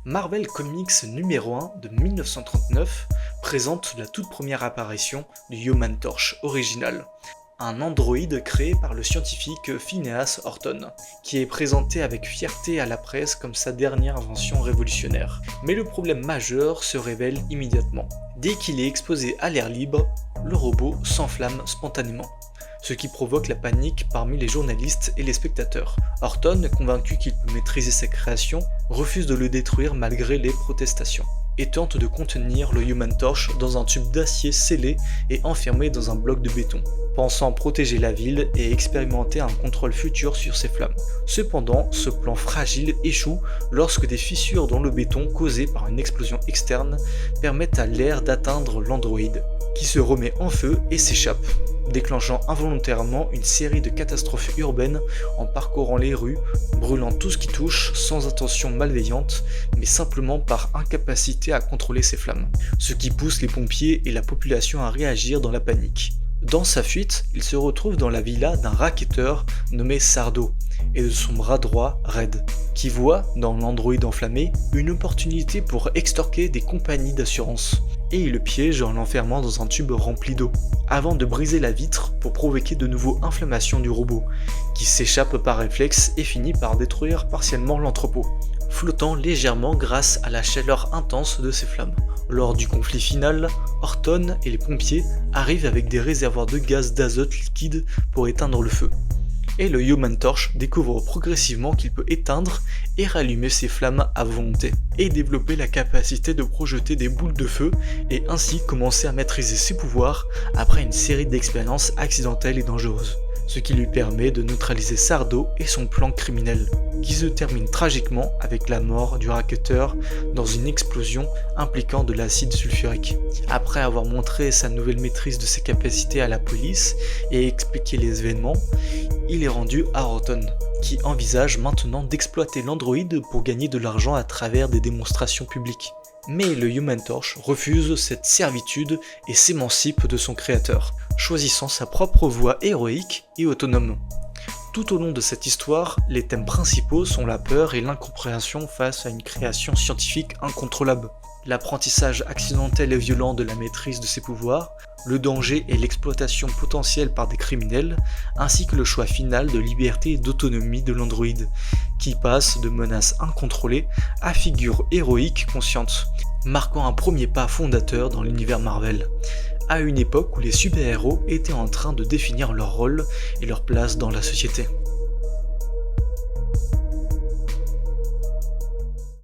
Marvel Comics numéro 1 de 1939 présente la toute première apparition du Human Torch original, un androïde créé par le scientifique Phineas Horton, qui est présenté avec fierté à la presse comme sa dernière invention révolutionnaire. Mais le problème majeur se révèle immédiatement. Dès qu'il est exposé à l'air libre, le robot s'enflamme spontanément, ce qui provoque la panique parmi les journalistes et les spectateurs. Horton, convaincu qu'il peut maîtriser sa création, refuse de le détruire malgré les protestations, et tente de contenir le Human Torch dans un tube d'acier scellé et enfermé dans un bloc de béton, pensant protéger la ville et expérimenter un contrôle futur sur ses flammes. Cependant, ce plan fragile échoue lorsque des fissures dans le béton causées par une explosion externe permettent à l'air d'atteindre l'androïde, qui se remet en feu et s'échappe, déclenchant involontairement une série de catastrophes urbaines en parcourant les rues, brûlant tout ce qui touche sans intention malveillante, mais simplement par incapacité à contrôler ses flammes, ce qui pousse les pompiers et la population à réagir dans la panique. Dans sa fuite, il se retrouve dans la villa d'un racketteur nommé Sardo et de son bras droit Red, qui voit dans l'androïde enflammé une opportunité pour extorquer des compagnies d'assurance, et il le piège en l'enfermant dans un tube rempli d'eau, avant de briser la vitre pour provoquer de nouveau inflammation du robot, qui s'échappe par réflexe et finit par détruire partiellement l'entrepôt, flottant légèrement grâce à la chaleur intense de ses flammes. Lors du conflit final, Horton et les pompiers arrivent avec des réservoirs de gaz d'azote liquide pour éteindre le feu. Et le Human Torch découvre progressivement qu'il peut éteindre et rallumer ses flammes à volonté, et développer la capacité de projeter des boules de feu et ainsi commencer à maîtriser ses pouvoirs après une série d'expériences accidentelles et dangereuses, ce qui lui permet de neutraliser Sardo et son plan criminel, qui se termine tragiquement avec la mort du racketteur dans une explosion impliquant de l'acide sulfurique. Après avoir montré sa nouvelle maîtrise de ses capacités à la police et expliqué les événements, il est rendu à Horton, qui envisage maintenant d'exploiter l'androïde pour gagner de l'argent à travers des démonstrations publiques. Mais le Human Torch refuse cette servitude et s'émancipe de son créateur, choisissant sa propre voie héroïque et autonome. Tout au long de cette histoire, les thèmes principaux sont la peur et l'incompréhension face à une création scientifique incontrôlable, l'apprentissage accidentel et violent de la maîtrise de ses pouvoirs, le danger et l'exploitation potentielle par des criminels, ainsi que le choix final de liberté et d'autonomie de l'androïde, qui passe de menaces incontrôlées à figure héroïque consciente, marquant un premier pas fondateur dans l'univers Marvel, à une époque où les super-héros étaient en train de définir leur rôle et leur place dans la société.